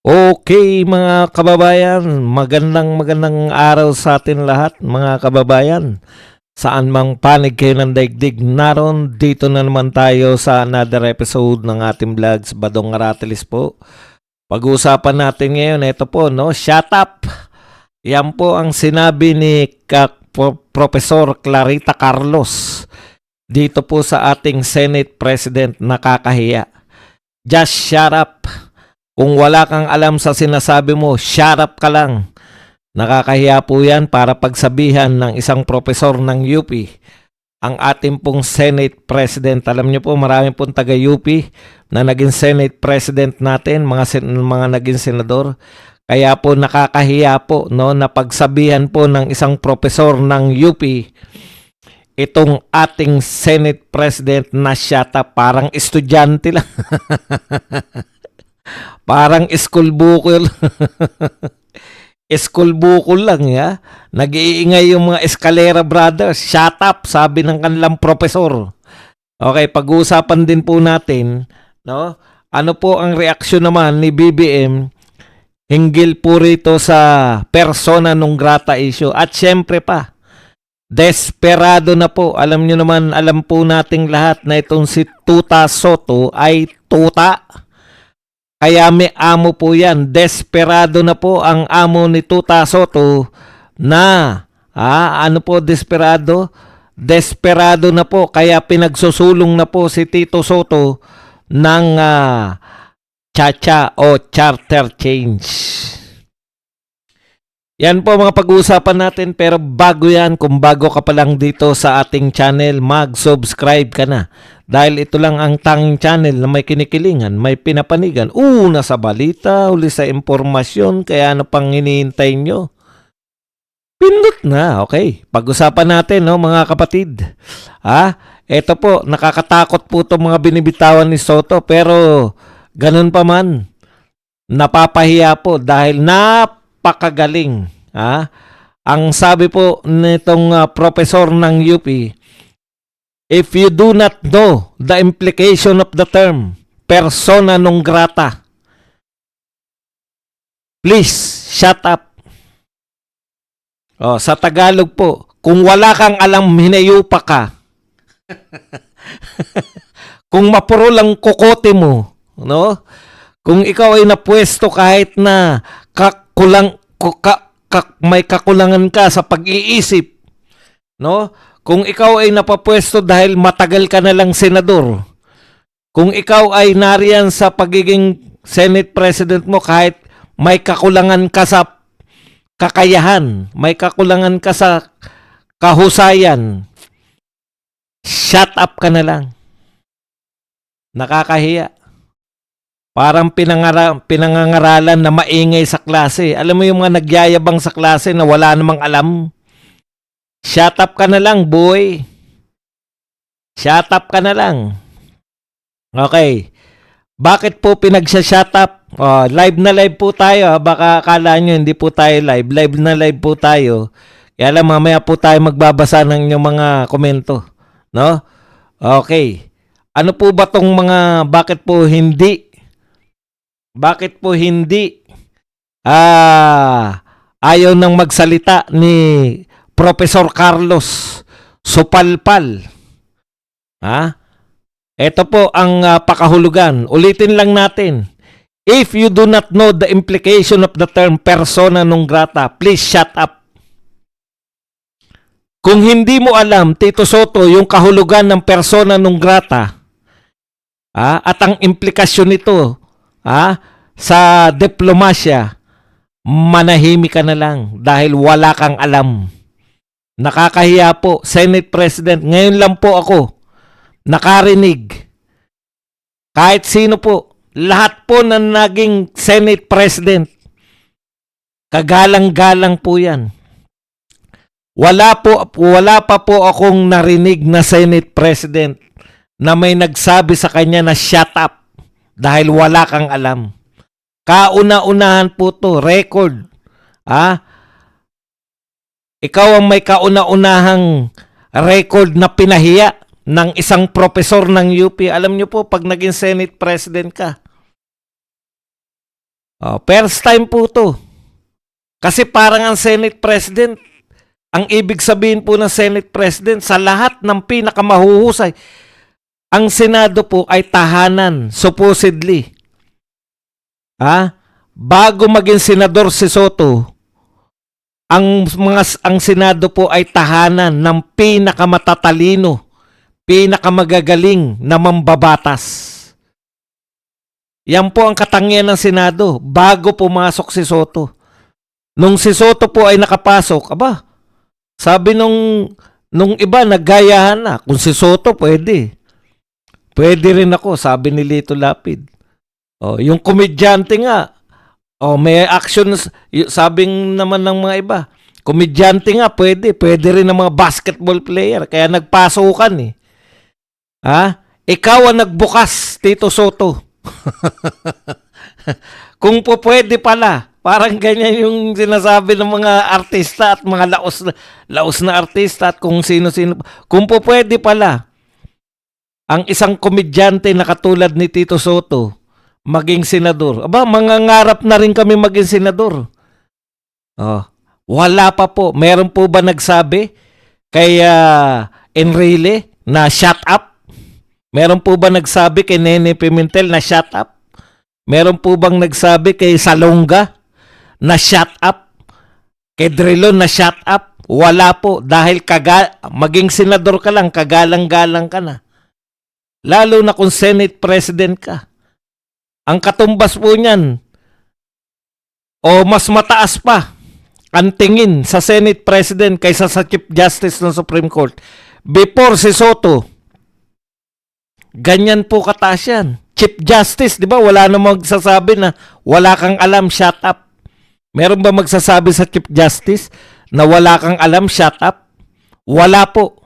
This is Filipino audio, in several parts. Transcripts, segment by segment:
Okay mga kababayan, magandang araw sa atin lahat mga kababayan. Saan mang panig kayo ng daigdig naron, dito na naman tayo sa another episode ng ating vlogs, Badong Aratilis po. Pag-uusapan natin ngayon, ito po, no? Shut up! Yan po ang sinabi ni Professor Clarita Carlos dito po sa ating Senate President. Nakakahiya. Just shut up! Kung wala kang alam sa sinasabi mo, shut up ka lang. Nakakahiya po yan para pagsabihan ng isang profesor ng UP. Ang ating pong Senate President. Alam niyo po, marami pong taga-UP na naging Senate President natin, mga naging senador. Kaya po nakakahiya po, no, na pagsabihan po ng isang profesor ng UP itong ating Senate President na shut up. Parang estudyante lang. Parang school bukol. School bukol lang, ya. Nag-iingay yung mga Escalera Brothers. Shut up, sabi ng kanilang profesor. Okay, pag-uusapan din po natin, no? Ano po ang reaksyon naman ni BBM hinggil po rito sa persona non grata issue. At syempre pa, desperado na po. Alam nyo naman, alam po nating lahat na itong si Tuta Soto ay tuta. Kaya may amo po yan. Desperado na po ang amo ni Tuta Soto na, ano po desperado? Desperado na po. Kaya pinagsusulong na po si Tito Soto ng chacha o charter change. Yan po mga pag-uusapan natin, pero bago yan, kung bago ka pa lang dito sa ating channel, mag-subscribe ka na. Dahil ito lang ang tanging channel na may kinikilingan, may pinapanigan. Una sa balita, uli sa impormasyon, kaya ano pang hinihintay nyo? Pindot na, okay. Pag-usapan natin, no, mga kapatid. Ito po, nakakatakot po itong mga binibitawan ni Soto, pero ganun pa man, napapahiya po dahil napakagaling. Ang sabi po nitong professor ng UP, if you do not know the implication of the term persona non grata, please shut up. Sa Tagalog po, kung wala kang alam, hinayupa ka. Kung mapuro lang kokote mo, no? Kung ikaw ay napwesto kahit na may kakulangan ka sa pag-iisip, no? Kung ikaw ay napapwesto dahil matagal ka na lang senador, kung ikaw ay nariyan sa pagiging Senate President mo kahit may kakulangan ka sa kakayahan, may kakulangan ka sa kahusayan, shut up ka na lang. Nakakahiya. Parang pinangangaralan na maingay sa klase. Alam mo yung mga nagyayabang sa klase na wala namang alam? Shut up ka na lang, boy. Shut up ka na lang. Okay. Bakit po pinag-shut up? Live na live po tayo. Baka akala nyo hindi po tayo live. Live na live po tayo. Kaya lang mamaya po tayo magbabasa ng inyong mga komento. No? Okay. Ano po ba tong mga, bakit po hindi ayaw nang magsalita ni Professor Carlos Supalpal? Ito po ang pakahulugan. Ulitin lang natin. If you do not know the implication of the term persona non grata, please shut up. Kung hindi mo alam, Tito Soto, yung kahulugan ng persona non grata, at ang implikasyon nito, sa diplomasya, manahimik ka na lang dahil wala kang alam. Nakakahiya po, Senate President. Ngayon lang po ako nakarinig. Kahit sino po, lahat po na naging Senate President, kagalang-galang po yan. Wala pa po akong narinig na Senate President na may nagsabi sa kanya na shut up dahil wala kang alam. Kauna-unahan po to, record. Ikaw ang may kauna-unahang record na pinahiya ng isang profesor ng UP. Alam nyo po, pag naging Senate President ka, First time po to. Kasi parang ang Senate President, ang ibig sabihin po ng Senate President, sa lahat ng pinakamahuhusay, ang Senado po ay tahanan, supposedly. Bago maging senador si Soto, ang Senado po ay tahanan ng pinakamatatalino, pinakamagagaling na mambabatas. Yan po ang katangian ng Senado bago pumasok si Soto. Nung si Soto po ay nakapasok, sabi nung iba, naggayahan na. Kung si Soto, pwede. Pwede rin ako, sabi ni Lito Lapid. Yung komedyante nga, may action, sabing naman ng mga iba. Komedyante nga, pwede. Pwede rin ng mga basketball player. Kaya nagpasukan eh. Ikaw ang nagbukas, Tito Soto. Kung po pwede pala, parang ganyan yung sinasabi ng mga artista at mga laos na artista at kung sino-sino. Kung po pwede pala, ang isang komedyante na katulad ni Tito Soto maging senador. Mangangarap na rin kami maging senador. Wala pa po. Meron po ba nagsabi kay Enrile na shut up? Meron po ba nagsabi kay Nene Pimentel na shut up? Meron po bang nagsabi kay Salonga na shut up? Kay Drilon na shut up? Wala po. Dahil maging senador ka lang, kagalang-galang ka na. Lalo na kung Senate President ka. Ang katumbas po niyan, mas mataas pa ang tingin sa Senate President kaysa sa Chief Justice ng Supreme Court. Before si Soto, ganyan po kataas yan. Chief Justice, di ba? Wala namang magsasabi na wala kang alam, shut up. Meron ba magsasabi sa Chief Justice na wala kang alam, shut up? Wala po.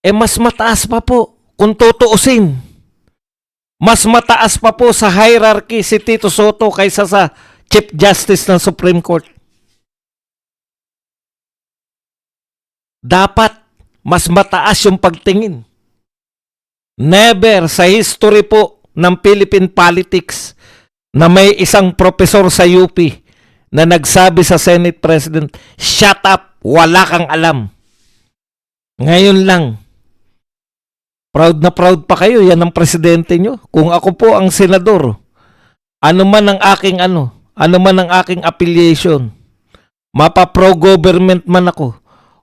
Mas mataas pa po kung tutuusin. Mas mataas pa po sa hierarchy si Tito Soto kaysa sa Chief Justice ng Supreme Court. Dapat mas mataas yung pagtingin. Never sa history po ng Philippine politics na may isang profesor sa UP na nagsabi sa Senate President, shut up, wala kang alam. Ngayon lang, proud na proud pa kayo, yan ang presidente nyo. Kung ako po ang senador, ano man ang aking affiliation, mapa pro-government man ako,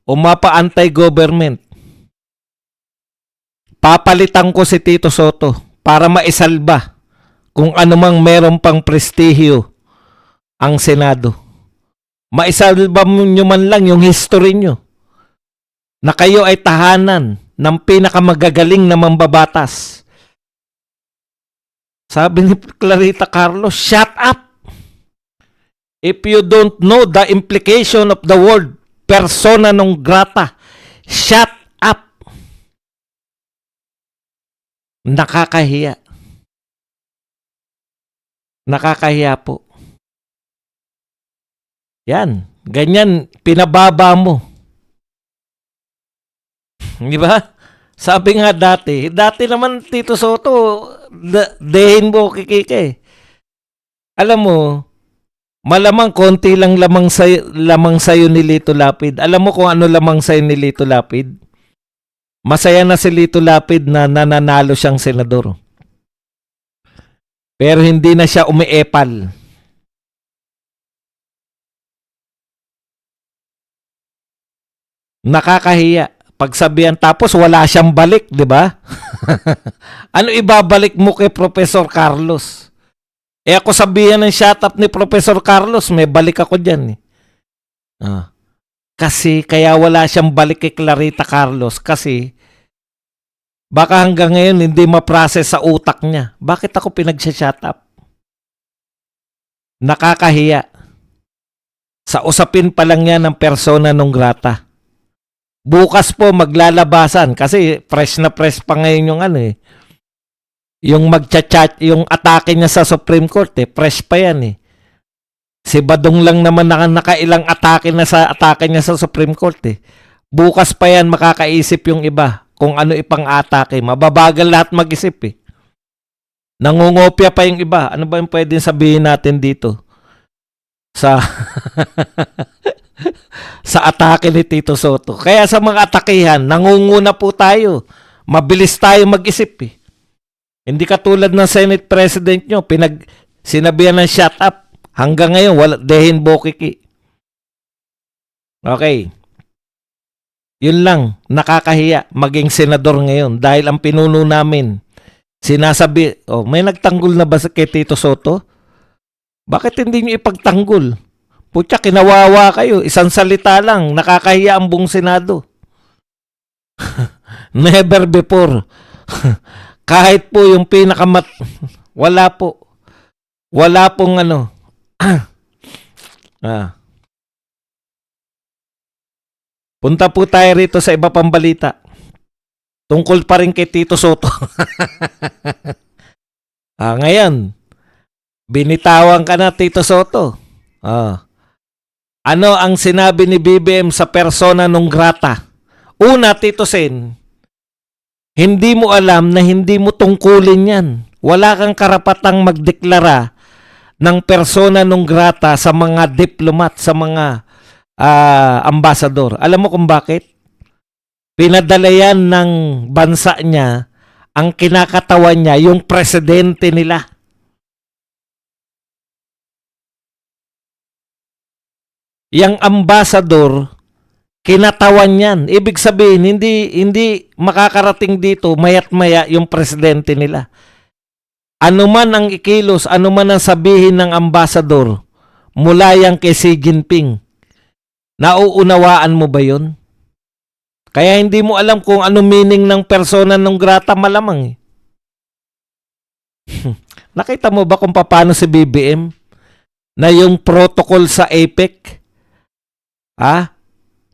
o mapa anti-government, papalitan ko si Tito Soto para maisalba kung anumang meron pang prestihyo ang Senado. Maisalba nyo man lang yung history nyo na kayo ay tahanan ng pinakamagagaling na mambabatas. Sabi ni Clarita Carlos, shut up! If you don't know the implication of the word persona non grata, shut up! Nakakahiya. Nakakahiya po. Yan. Ganyan, pinababa mo. Di ba? Sabi nga dati naman Tito Soto, dehin mo kikike. Alam mo, malamang konti lang lamang sayo ni Lito Lapid. Alam mo kung ano lamang sayo ni Lito Lapid? Masaya na si Lito Lapid na nananalo siyang senador. Pero hindi na siya umiepal. Nakakahiya. Pagsabihan tapos wala siyang balik, di ba? Ano ibabalik mo kay Professor Carlos? Ako sabihan ng shut up ni Professor Carlos, may balik ako dyan. Kasi kaya wala siyang balik kay Clarita Carlos kasi baka hanggang ngayon hindi ma-process sa utak niya. Bakit ako pinag-shut up? Nakakahiya. Sa usapin pa lang yan ng persona non grata. Bukas po maglalabasan kasi fresh na fresh pa ngayon yung yung magchat-chat, yung atake niya sa Supreme Court fresh pa yan Si Badong lang naman nakailang atake na sa atake niya sa Supreme Court Bukas pa yan makakaisip yung iba kung ano ipang atake. Mababagal lahat mag-isip Nangungopia pa yung iba. Ano ba yung pwedeng sabihin natin dito? Sa sa atake ni Tito Soto. Kaya sa mga atakihan, nangunguna po tayo. Mabilis tayo mag-isip eh. Hindi katulad ng Senate President nyo, sinabihan ng shut up. Hanggang ngayon, wala, dehin bokiki. Okay. Yun lang, nakakahiya maging senador ngayon dahil ang pinuno namin, sinasabi, may nagtanggol na ba kay Tito Soto? Bakit hindi nyo ipagtanggol? Putya, kinawawa kayo. Isang salita lang, nakakahiya ang buong Senado. Never before. Kahit po yung wala po. Wala pong ano. Punta po tayo rito sa iba pang balita. Tungkol pa rin kay Tito Soto. Ngayon, binitawan ka na, Tito Soto. Ano ang sinabi ni BBM sa persona non grata? Una, Tito Sen, hindi mo alam na hindi mo tungkulin yan. Wala kang karapatang magdeklara ng persona non grata sa mga diplomat, sa mga ambasador. Alam mo kung bakit? Pinadala yan ng bansa niya, ang kinakatawan niya, yung presidente nila. Yang ambasador, kinatawan yan. Ibig sabihin, hindi makakarating dito mayat-maya yung presidente nila. Ano man ang ikilos, ano man ang sabihin ng ambasador, mula yan kay Xi Jinping, nauunawaan mo ba yun? Kaya hindi mo alam kung ano meaning ng persona non grata, malamang eh. Nakita mo ba kung paano si BBM na yung protocol sa APEC,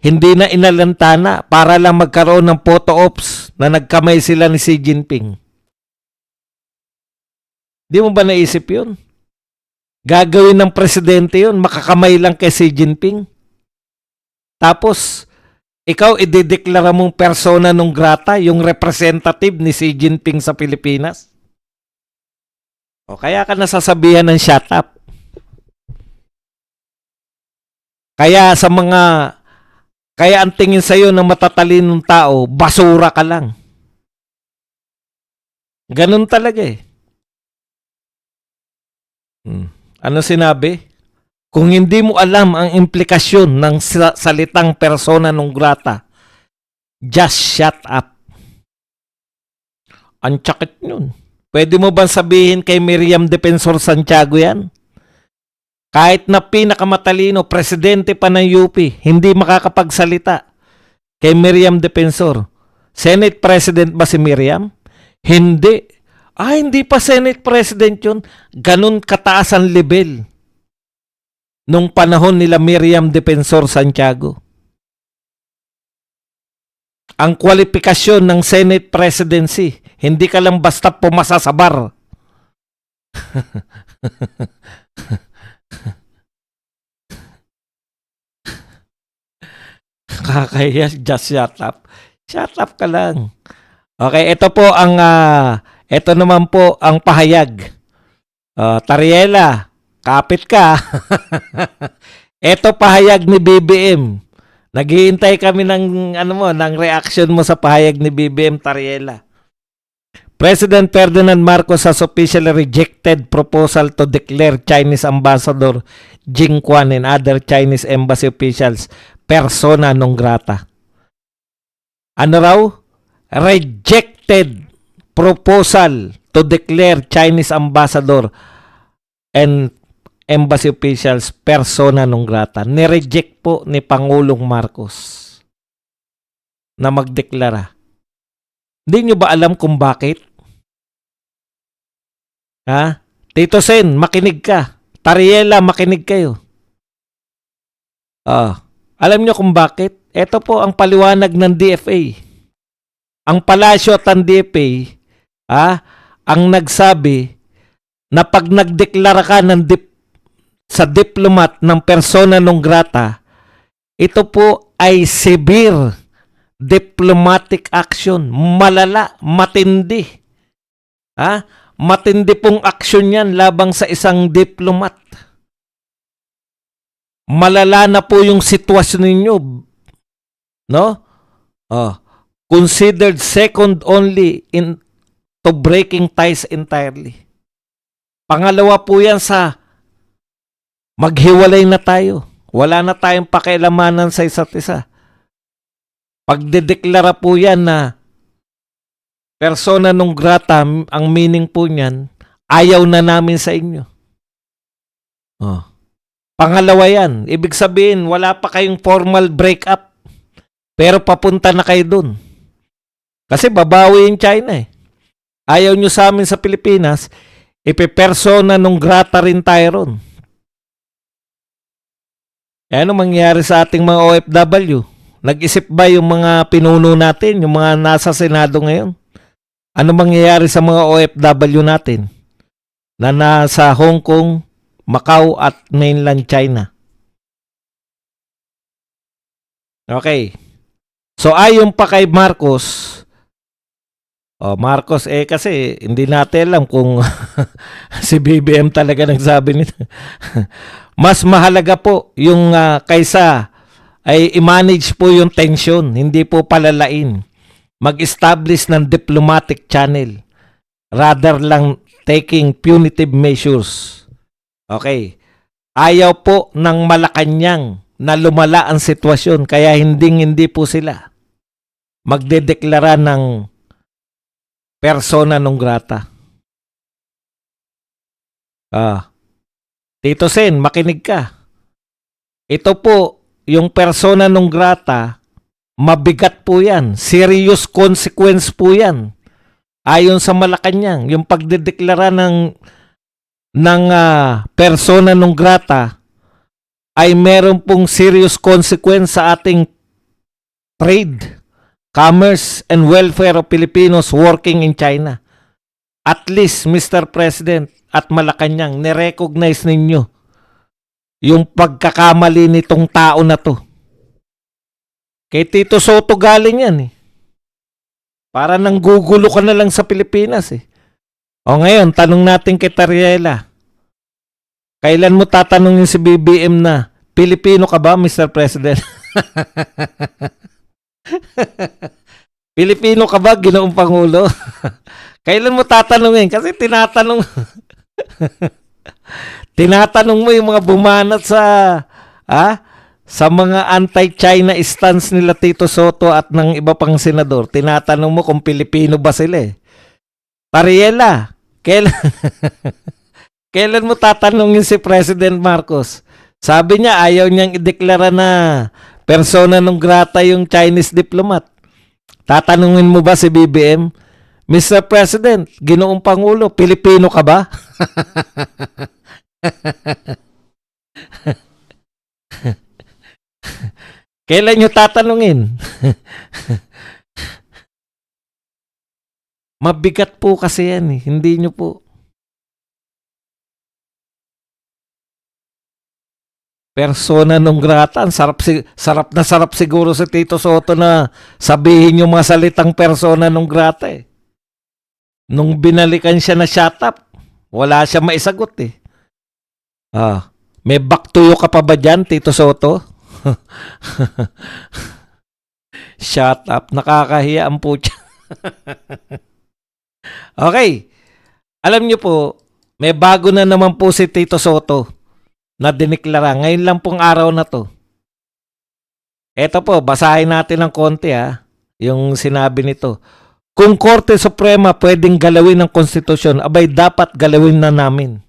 hindi na inalantana para lang magkaroon ng photo ops na nagkamay sila ni Xi Jinping? Di mo ba naisip yun? Gagawin ng presidente yun, makakamay lang kay Xi Jinping. Tapos, ikaw idedeklara mong persona non grata, yung representative ni Xi Jinping sa Pilipinas? O kaya ka nasasabihan ng shut up. Kaya ang tingin sa'yo ng matatalinong tao, basura ka lang. Ganun talaga eh. Ano sinabi? Kung hindi mo alam ang implikasyon ng salitang persona non grata, just shut up. Ang sakit nun. Pwede mo bang sabihin kay Miriam Defensor Santiago yan? Kahit na pinakamatalino, presidente pa ng UP, hindi makakapagsalita kay Miriam Defensor. Senate President ba si Miriam? Hindi. Hindi pa Senate President yun. Ganun kataas ang level nung panahon nila Miriam Defensor Santiago. Ang kwalifikasyon ng Senate Presidency, hindi ka lang basta pumasa sa bar. Kakaya, just shut up. Shut up ka lang. Okay, ito naman po ang pahayag. Tariela, kapit ka. Ito pahayag ni BBM. Naghihintay kami ng reaction mo sa pahayag ni BBM, Tariela. President Ferdinand Marcos has officially rejected proposal to declare Chinese Ambassador Jing Quan and other Chinese embassy officials persona non grata. Ano raw? Rejected proposal to declare Chinese Ambassador and embassy officials persona non grata. Nireject po ni Pangulong Marcos na magdeklara. Hindi nyo ba alam kung bakit? Tito Sen, makinig ka. Tariela, makinig kayo. Alam nyo kung bakit? Ito po ang paliwanag ng DFA. Ang palasyo at ang DFA, ang nagsabi na pag nagdeklara ka sa diplomat ng persona non grata, ito po ay severe diplomatic action. Malala, matindi. matindi pong aksyon yan labang sa isang diplomat. Malala na po yung sitwasyon ninyo, no? Considered second only in to breaking ties entirely. Pangalawa po yan sa maghiwalay na tayo. Wala na tayong pakialamanan sa isa't isa. Pagdedeklara po yan na persona non grata, ang meaning po niyan, ayaw na namin sa inyo. Pangalawa yan, ibig sabihin wala pa kayong formal breakup, pero papunta na kayo dun. Kasi babawi yung China eh. Ayaw nyo sa amin sa Pilipinas, ipipersona non grata rin tayo ron. Ano mangyayari sa ating mga OFW? Nag-isip ba yung mga pinuno natin, yung mga nasa Senado ngayon? Ano mangyayari sa mga OFW natin na nasa Hong Kong, Macau at mainland China? Okay. So ayon pa kay Marcos, Marcos kasi hindi natin alam kung si BBM talaga nagsabi nito. Mas mahalaga po yung kaysa ay i-manage po yung tension, hindi po palalain. Mag-establish ng diplomatic channel rather lang taking punitive measures. Okay. Ayaw po ng Malacanang na lumala ang sitwasyon kaya hindi po sila magdedeklara ng persona non grata. Tito Sen, makinig ka. Ito po, yung persona non grata, mabigat po yan. Serious consequence po yan. Ayon sa Malacanang, yung pagdedeklara ng persona non grata ay meron pong serious consequence sa ating trade, commerce, and welfare of Filipinos working in China. At least, Mr. President at Malacanang, nirecognize ninyo yung pagkakamali nitong tao na to. Kay Tito Soto galing yan eh. Para nang gugulo ka na lang sa Pilipinas eh. O ngayon, tanong natin kay Tariela. Kailan mo tatanungin si BBM na, Pilipino ka ba, Mr. President? Pilipino ka ba, Ginoong Pangulo? Kailan mo tatanungin? Kasi tinatanong mo yung mga bumanat sa mga anti-China stance nila Tito Soto at ng iba pang senador. Tinatanong mo kung Pilipino ba sila eh. Tariela, kailan mo tatanungin si President Marcos? Sabi niya ayaw niyang ideklara na persona non grata yung Chinese diplomat. Tatanungin mo ba si BBM? Mr. President, Ginoong Pangulo, Pilipino ka ba? Kailan nyo tatanungin? Mabigat po kasi yan eh. Hindi nyo po. Persona non grata. Sarap na sarap siguro si Tito Soto na sabihin yung mga salitang persona non grata eh. Nung binalikan siya na shut up, wala siya maisagot eh. May back to you ka pa ba dyan, Tito Soto? Shut up. Nakakahiya ang putya. Okay. Alam niyo po, may bago na naman po si Tito Soto na diniklara. Ngayon lang pong araw na to. Eto po, basahin natin ng konti yung sinabi nito. Kung Korte Suprema pwedeng galawin ng konstitusyon, abay dapat galawin na namin.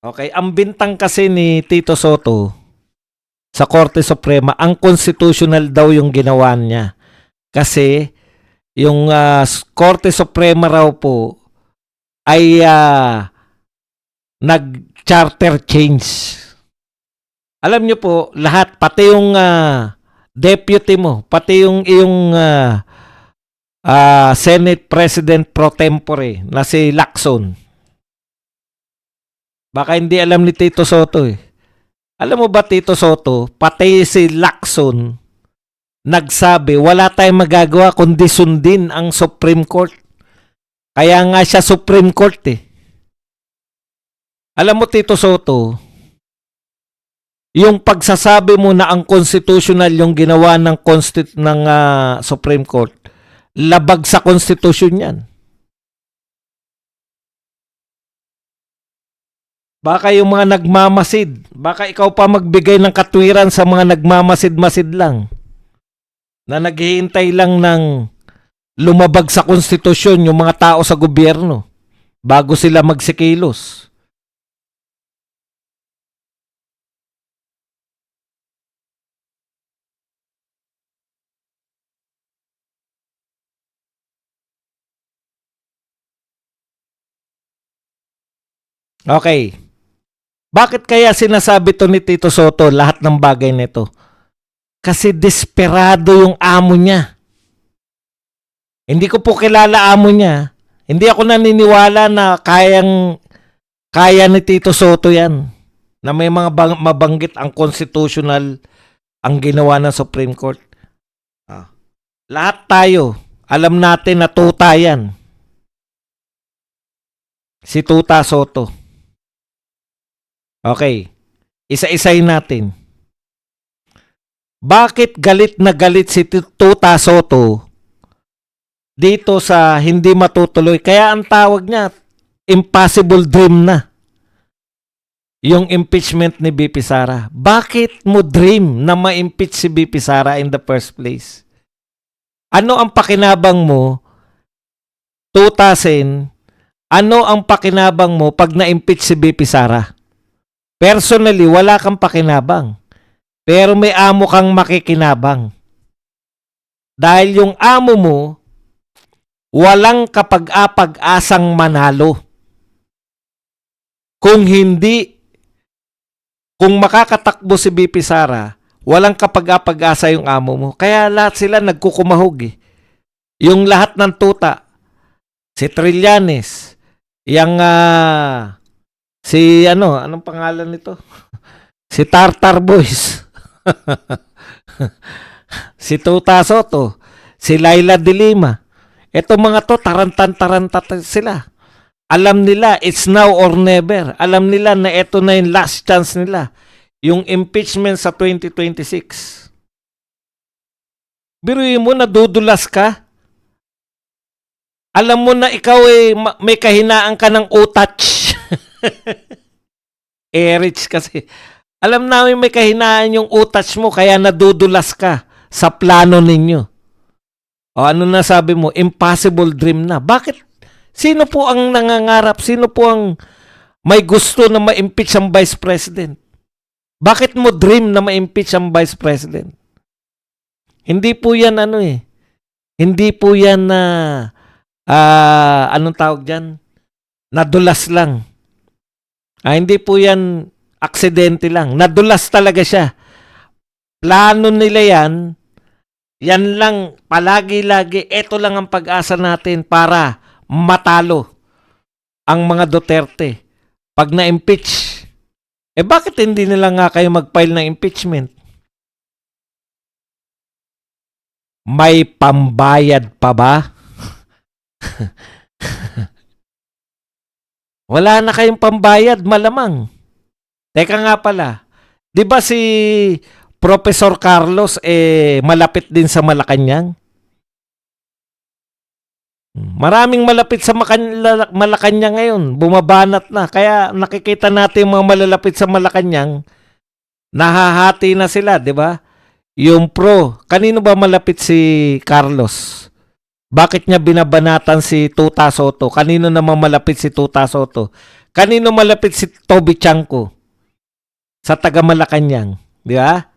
Okay, ang bintang kasi ni Tito Soto sa Korte Suprema, ang constitutional daw yung ginawa niya. Kasi yung Korte Suprema raw po ay nag-charter change. Alam niyo po, lahat, pati yung deputy mo, pati yung iyong Senate President pro tempore na si Lacson. Baka hindi alam ni Tito Soto eh. Alam mo ba Tito Soto, pati si Lacson nagsabi wala tayong magagawa kundi sundin ang Supreme Court. Kaya nga siya Supreme Court eh. Alam mo, Tito Soto, yung pagsasabi mo na ang constitutional yung ginawa ng Supreme Court, labag sa Constitution yan. Baka yung mga nagmamasid, baka ikaw pa magbigay ng katwiran sa mga nagmamasid-masid lang na naghihintay lang ng lumabag sa konstitusyon yung mga tao sa gobyerno bago sila magsikilos. Okay. Bakit kaya sinasabi to ni Tito Soto lahat ng bagay nito? Kasi desperado yung amo niya. Hindi ko po kilala amo niya. Hindi ako naniniwala na kaya ni Tito Soto yan. Na may mga mabanggit ang constitutional ang ginawa ng Supreme Court. Lahat tayo, alam natin na tuta yan. Si Tuta Soto. Okay, isa-isay natin. Bakit galit na galit si Tuta Soto dito sa hindi matutuloy? Kaya ang tawag niya, impossible dream na. Yung impeachment ni BP Sara. Bakit mo dream na ma-impeach si BP Sara in the first place? Ano ang pakinabang mo, Tutasin? Ano ang pakinabang mo pag na-impeach si BP Sara? Personally, wala kang pakinabang. Pero may amo kang makikinabang. Dahil yung amo mo, walang kapag-apag-asang manalo. Kung makakatakbo si BP Sara, walang kapag-apag-asa yung amo mo. Kaya lahat sila nagkukumahog eh. Yung lahat ng tuta, si Trillanes, anong pangalan nito? Si Tartar Boys. Si Tuta Soto, si Laila de Lima. Ito mga to, tarantan-taranta sila. Alam nila, it's now or never. Alam nila na ito na yung last chance nila. Yung impeachment sa 2026. Biruin mo, nadudulas ka. Alam mo na ikaw may kahinaan ka ng utach. Rich kasi. Alam namin may kahinaan yung utach mo kaya nadudulas ka sa plano ninyo. O ano na sabi mo? Impossible dream na. Bakit? Sino po ang nangangarap? Sino po ang may gusto na ma-impeach ang Vice President? Bakit mo dream na ma-impeach ang Vice President? Hindi po yan Hindi po yan na anong tawag dyan? Nadulas lang. Hindi po yan aksidente lang. Nadulas talaga siya. Plano nila yan. Yan lang, palagi-lagi, ito lang ang pag-asa natin para matalo ang mga Duterte. Pag na-impeach, bakit hindi nila nga kayo mag-file ng impeachment? May pambayad pa ba? Wala na kayong pambayad, malamang. Teka nga pala, di ba si Professor Carlos malapit din sa Malacanang? Maraming malapit sa Malacanang ngayon, bumabanat na. Kaya nakikita natin mga malalapit sa Malacanang, nahahati na sila, di ba? Yung pro, kanino ba malapit si Carlos? Bakit niya binabanatan si Tuta Soto? Kanino naman malapit si Tuta Soto? Kanino malapit si Toby Chanko? Sa taga Malacanang, di ba?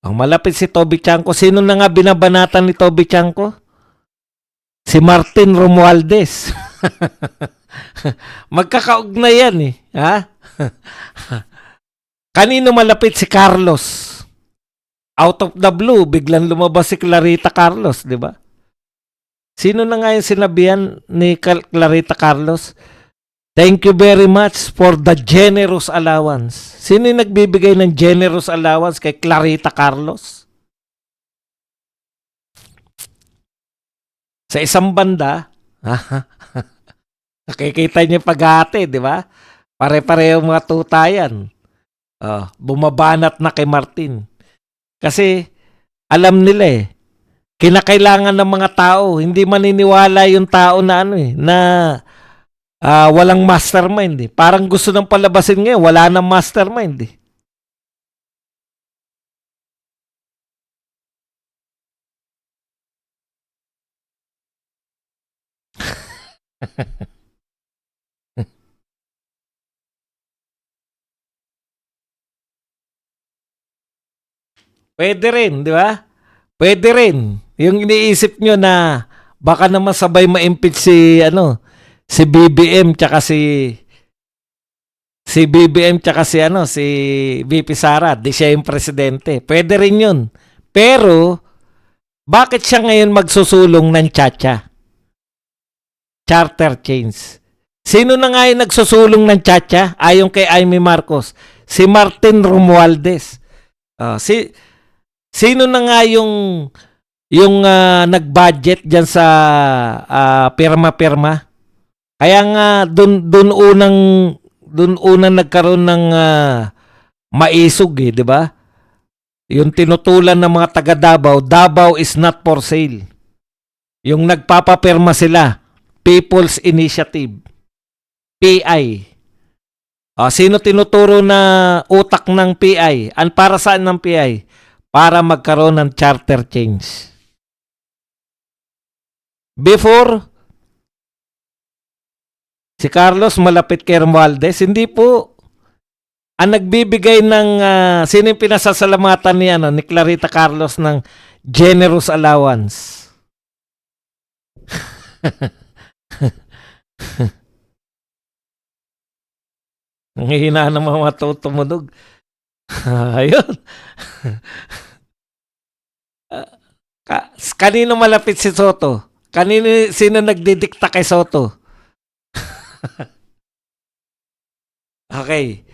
Ang malapit si Toby Chanko, sino na nga binabanatan ni Toby Chanko? Si Martin Romualdez. Magkakaugnay yan eh. Ha? Kanino malapit si Carlos? Out of the blue, biglang lumabas si Clarita Carlos, di ba? Sino na nga yung sinabihan ni Clarita Carlos? Thank you very much for the generous allowance. Sino yung nagbibigay ng generous allowance kay Clarita Carlos? Sa isang banda, Nakikita niyo paghati, di ba? Pare-pareho mga tutayan. Bumabanat na kay Martin. Kasi alam nila kinakailangan ng mga tao, hindi maniniwala yung tao na na walang mastermind Parang gusto ng palabasin ngayon, wala nang mastermind Pwede rin, di ba? Pwede rin. Yung iniisip nyo na baka naman sabay ma-impeach si BBM tsaka si BBM tsaka si VP Sara, di siya yung presidente. Pwede rin yun. Pero bakit siya ngayon magsusulong ng charter change? Sino na nga yung nagsusulong ng ayon kay Amy Marcos? Si Martin Romualdez. Sino na nga yung nag-budget diyan sa pirma-pirma? Kaya nga doon unang nagkaroon ng maisog di ba? Yung tinutulan ng mga taga Davao, Davao is not for sale. Yung nagpapapirma sila, People's Initiative, PI. Sino tinuturo na utak ng PI? Para saan ng PI? Para magkaroon ng charter change. Before, si Carlos malapit kay Romualdez, hindi po. Ang nagbibigay ng, sino yung pinasasalamatan ni Clarita Carlos ng generous allowance? Ang hihina ng mga tumunog. Ayun. Kanino malapit si Soto? Sino nagdidikta kay Soto? Okay.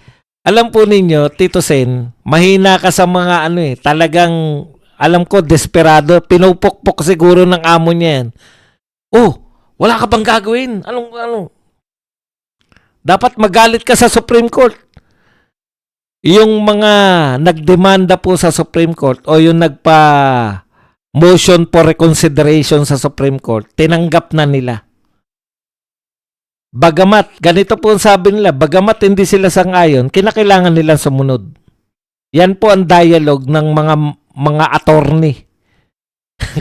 Alam po ninyo, Tito Sen, mahina ka sa mga talagang, alam ko, desperado. Pinupukpok siguro ng amo niya yan. Wala ka bang gagawin? Anong? Dapat magalit ka sa Supreme Court. Yung mga nagdemanda po sa Supreme Court o yung motion for reconsideration sa Supreme Court, tinanggap na nila. Bagamat, ganito po ang sabi nila, bagamat hindi sila sang-ayon, kinakailangan nilang sumunod. Yan po ang dialogue ng mga attorney.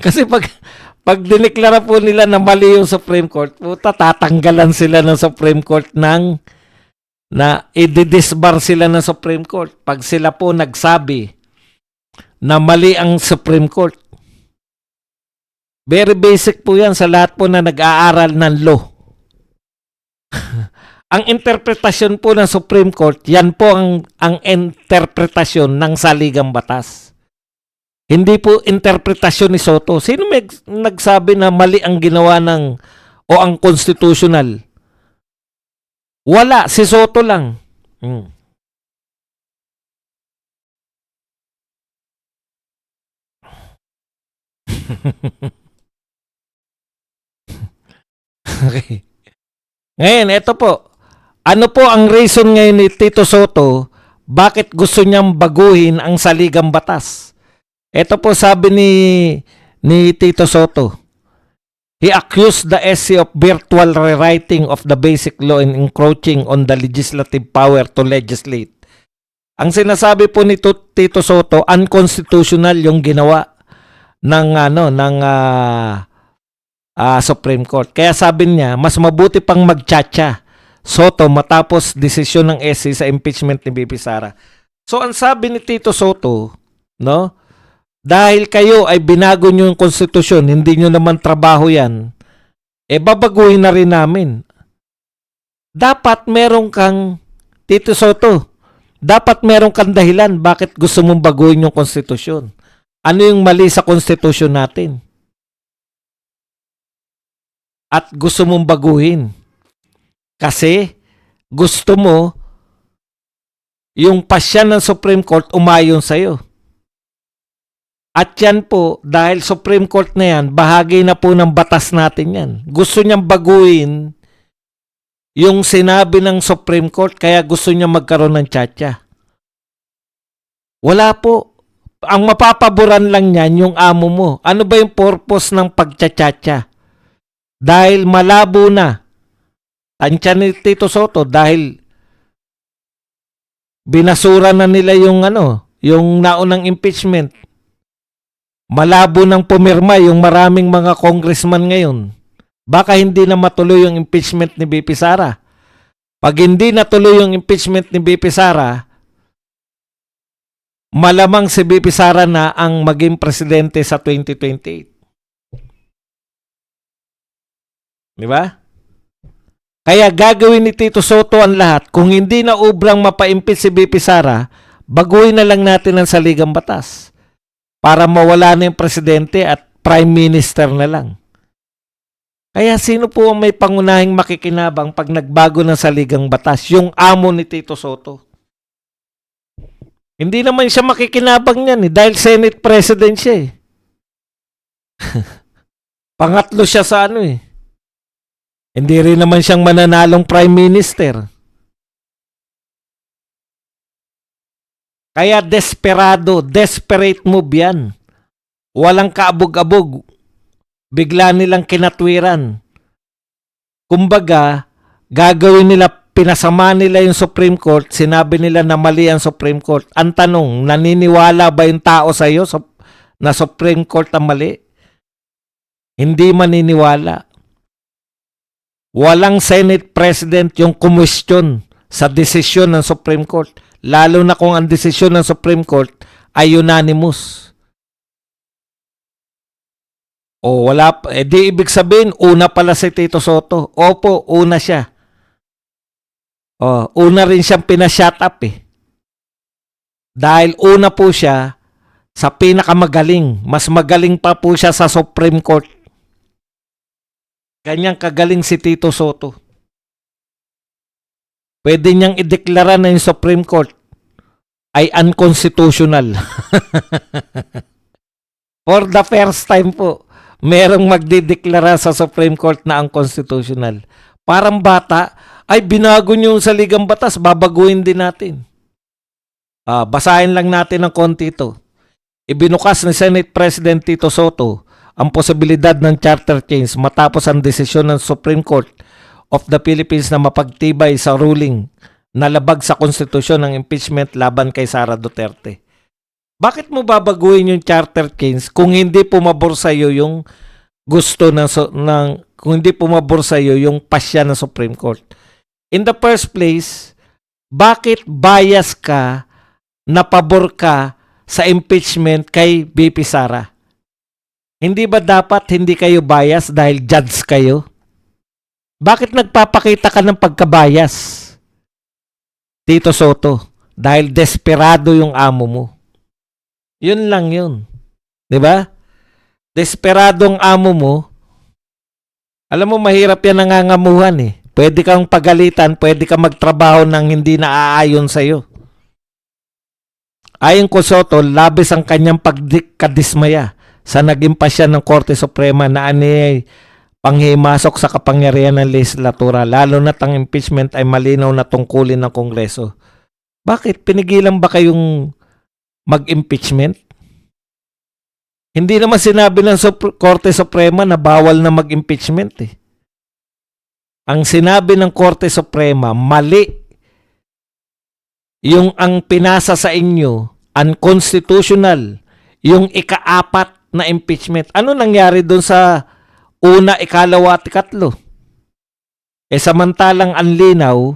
Kasi pag dineklara po nila na mali yung Supreme Court, tatanggalan sila ng Supreme Court na i-disbar sila ng Supreme Court pag sila po nagsabi na mali ang Supreme Court. Very basic po yan sa lahat po na nag-aaral ng law. Ang interpretasyon po ng Supreme Court, yan po ang interpretasyon ng saligang batas. Hindi po interpretasyon ni Soto. Sino may nagsabi na mali ang ginawa o ang constitutional? Wala, si Soto lang. Okay. Ngayon, ito po. Ano po ang reason ngayon ni Tito Soto bakit gusto niyang baguhin ang saligang batas? Ito po sabi ni Tito Soto. He accused the SC of virtual rewriting of the basic law and encroaching on the legislative power to legislate. Ang sinasabi po ni Tito Soto, unconstitutional yung ginawa ng Supreme Court. Kaya sabi niya, mas mabuti pang magtsatsa Soto matapos desisyon ng SC sa impeachment ni VP Sara. So ang sabi ni Tito Soto, dahil kayo ay binago nyo yung konstitusyon, hindi nyo naman trabaho yan, babaguhin na rin namin. Dapat meron kang, Tito Soto, dapat meron kang dahilan bakit gusto mong baguhin yung konstitusyon. Ano yung mali sa konstitusyon natin? At gusto mong baguhin. Kasi gusto mo yung pasya ng Supreme Court umayon sa'yo. At yan po, dahil Supreme Court na yan, bahagi na po ng batas natin yan. Gusto niyang baguhin yung sinabi ng Supreme Court kaya gusto niya magkaroon ng tiyatya. Wala po. Ang mapapaboran lang niyan yung amo mo. Ano ba yung purpose ng pagtsatsyatya? Dahil malabo na. Tansya ni Tito Soto dahil binasura na nila yung yung naunang impeachment. Malabo nang pumirma yung maraming mga congressman ngayon. Baka hindi na matuloy yung impeachment ni BP Sara. Pag hindi natuloy yung impeachment ni BP Sara, malamang si BP Sara na ang maging presidente sa 2028. Di ba? Kaya gagawin ni Tito Soto ang lahat. Kung hindi na ubrang mapa-impeach si BP Sara, baguhin na lang natin ang saligang batas para mawala na yung presidente at prime minister na lang. Kaya sino po ang may pangunahing makikinabang pag nagbago ng saligang batas? Yung amo ni Tito Soto. Hindi naman siya makikinabang niyan dahil Senate President siya eh. Pangatlo siya sa Hindi rin naman siyang mananalong Prime Minister. Kaya desperate move yan. Walang kaabog-abog. Bigla nilang kinatwiran. Kumbaga, gagawin nila, pinasama nila yung Supreme Court, sinabi nila na mali ang Supreme Court. Ang tanong, naniniwala ba yung tao sa iyo na Supreme Court ang mali? Hindi maniniwala. Walang Senate President yung kumwestiyon sa desisyon ng Supreme Court. Lalo na kung ang desisyon ng Supreme Court ay unanimous. O wala pa, di ibig sabihin, una pala si Tito Soto. Opo, una siya. Una rin siyang pinashut up Dahil una po siya sa pinakamagaling. Mas magaling pa po siya sa Supreme Court. Kanyang kagaling si Tito Soto. Pwede niyang ideklara na yung Supreme Court ay unconstitutional. For the first time po, merong magdideklara sa Supreme Court na unconstitutional. Parang bata, ay binago niyo yung saligang batas, babaguhin din natin. Basahin lang natin ng konti ito. Ibinukas ni Senate President Tito Soto ang posibilidad ng charter change matapos ang desisyon ng Supreme Court of the Philippines na mapagtibay sa ruling na labag sa konstitusyon ng impeachment laban kay Sara Duterte. Bakit mo babaguhin yung charter change kung hindi pumabor sa iyo yung gusto kung hindi pumabor sa iyo yung pasya ng Supreme Court? In the first place, bakit bias ka, napabor ka sa impeachment kay BP Sara? Hindi ba dapat hindi kayo bias dahil judge kayo? Bakit nagpapakita ka ng pagkabias, Tito Soto? Dahil desperado yung amo mo. Yun lang yun. Diba? Desperadong amo mo. Alam mo, mahirap yan nangangamuhan Pwede kang pagalitan, pwede kang magtrabaho nang hindi naaayon sa'yo. Ayon ko Soto, labis ang kanyang pagkadismaya sa naging pasya ng Korte Suprema na ay panghimasok sa kapangyarihan ng legislatura, lalo na't ang impeachment ay malinaw na tungkulin ng Kongreso. Bakit? Pinigilan ba kayong mag-impeachment? Hindi naman sinabi ng Korte Suprema na bawal na mag-impeachment Ang sinabi ng Korte Suprema, mali yung ang pinasa sa inyo, unconstitutional, yung ika-4 na impeachment. Ano nangyari doon sa una, ikalawa at ikatlo? Samantalang ang linaw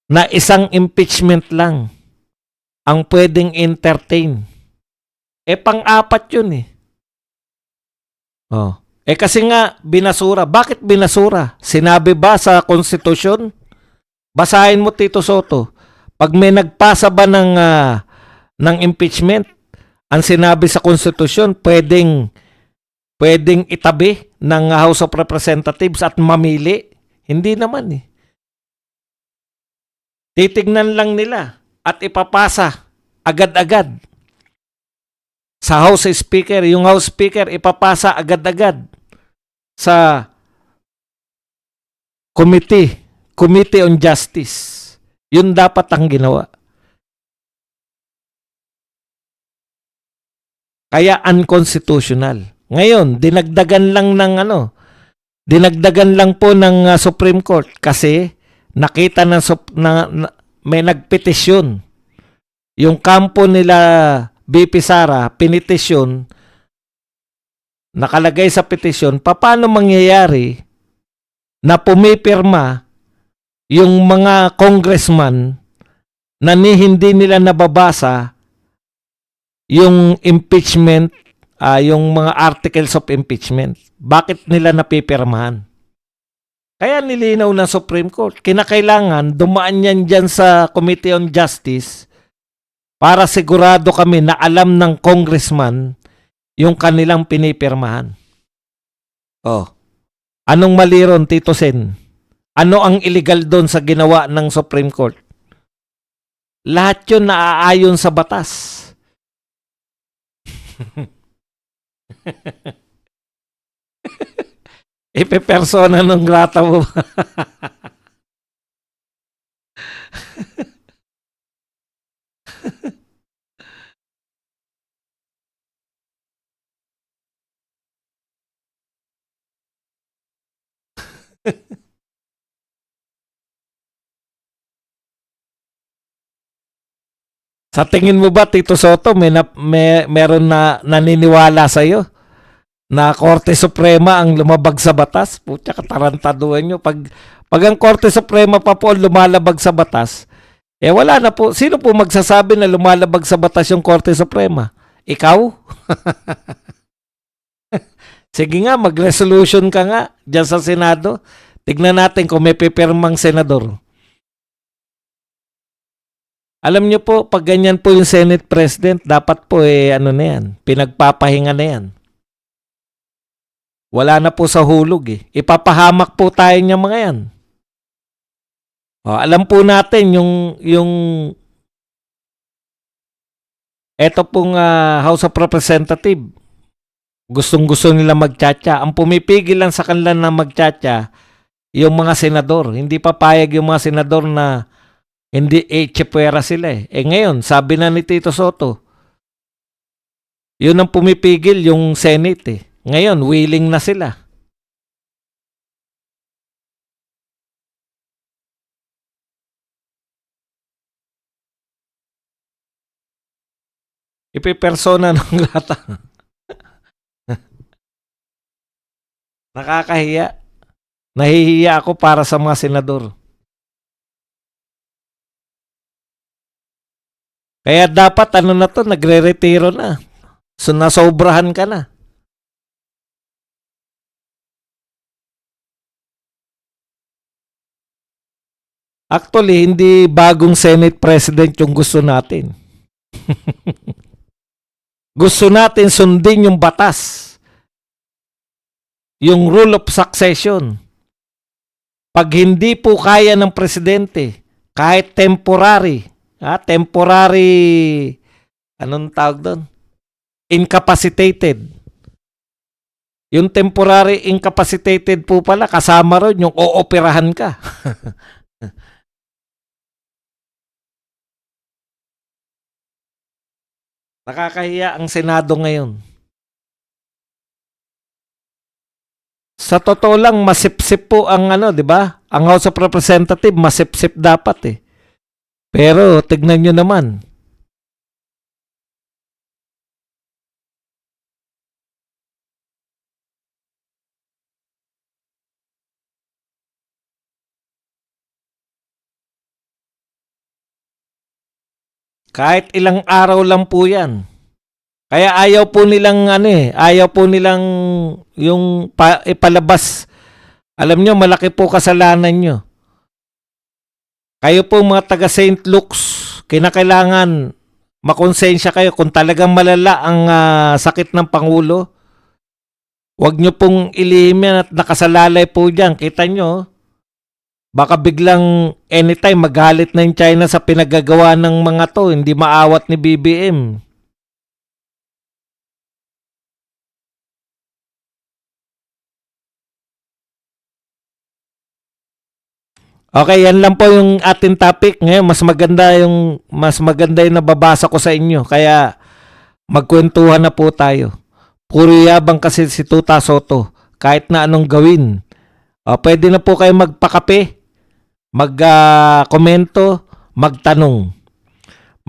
na isang impeachment lang ang pwedeng entertain. Pang-4 yun kasi nga binasura. Bakit binasura? Sinabi ba sa konstitusyon? Basahin mo Tito Soto. Pag may nagpasa ba ng impeachment, ang sinabi sa konstitusyon, pwedeng itabi ng House of Representatives at mamili. Hindi naman Titignan lang nila at ipapasa agad-agad sa House Speaker. Yung House Speaker ipapasa agad-agad sa committee Committee on Justice. Yun dapat ang ginawa. Kaya unconstitutional. Ngayon, dinagdagan lang po ng Supreme Court kasi nakita na may nagpetisyon. Yung kampo nila BP Sara, pinitisyon, nakalagay sa petisyon, paano mangyayari na pumipirma yung mga congressman na hindi nila nababasa yung impeachment, yung mga articles of impeachment. Bakit nila napipirmahan? Kaya nilinaw ng Supreme Court, kinakailangan dumaan yan dyan sa Committee on Justice para sigurado kami na alam ng congressman yung kanilang pinipirmahan. Oh, anong mali ron, Tito Sen? Ano ang illegal doon sa ginawa ng Supreme Court? Lahat yun naaayon sa batas. Ipe-persona non grata mo. Sa tingin mo ba, Tito Soto, meron na naniniwala sa'yo na Korte Suprema ang lumabag sa batas? Putya, katarantaduhan nyo. Pag ang Korte Suprema pa po lumalabag sa batas, wala na po. Sino po magsasabi na lumalabag sa batas yung Korte Suprema? Ikaw? Sige nga, mag-resolution ka nga dyan sa Senado. Tignan natin kung may pipirmang senador. Alam nyo po, pag ganyan po yung Senate President, dapat po ano na yan, pinagpapahinga na yan. Wala na po sa hulog eh. Ipapahamak po tayo niya mga yan. Alam po natin yung eto pong House of Representative, gustong-gusto nila magtsatsa. Ang pumipigil lang sa kanila na magtsatsa, yung mga senador. Hindi papayag yung mga senador na hindi chepwera sila eh. Ngayon, sabi na ni Tito Soto, yun ang pumipigil yung Senate eh. Ngayon, willing na sila. Ipipersona ng lata. Nakakahiya. Nahihiya ako para sa mga senador. Kaya dapat na to, nagre-retiro na. So nasobrahan ka na. Actually, hindi bagong Senate President yung gusto natin. Gusto natin sundin yung batas. Yung rule of succession. Pag hindi po kaya ng presidente, kahit temporary, anong tawag doon? Incapacitated. Yung temporary incapacitated po pala, kasama ron yung ooperahan ka. Nakakahiya ang Senado ngayon. Sa totoo lang, masipsip po ang di ba? Ang House of Representatives, masipsip dapat eh. Pero, tignan nyo naman. Kahit ilang araw lang po yan. Kaya ayaw po nilang ayaw po nilang yung ipalabas. Alam nyo, malaki po kasalanan nyo. Kayo po mga taga St. Luke's, kinakailangan makonsensya kayo kung talagang malala ang sakit ng Pangulo. Huwag nyo pong ilihim yan at nakasalalay po dyan. Kita nyo, baka biglang anytime magalit na yung China sa pinagagawa ng mga to, hindi maawat ni BBM. Okay, yan lang po yung ating topic. Ngayon, mas maganda yung nababasa ko sa inyo. Kaya magkwentuhan na po tayo. Puro yabang kasi si Tuta Soto. Kahit na anong gawin. Pwede na po kayo magpakape, mag-komento, magtanong.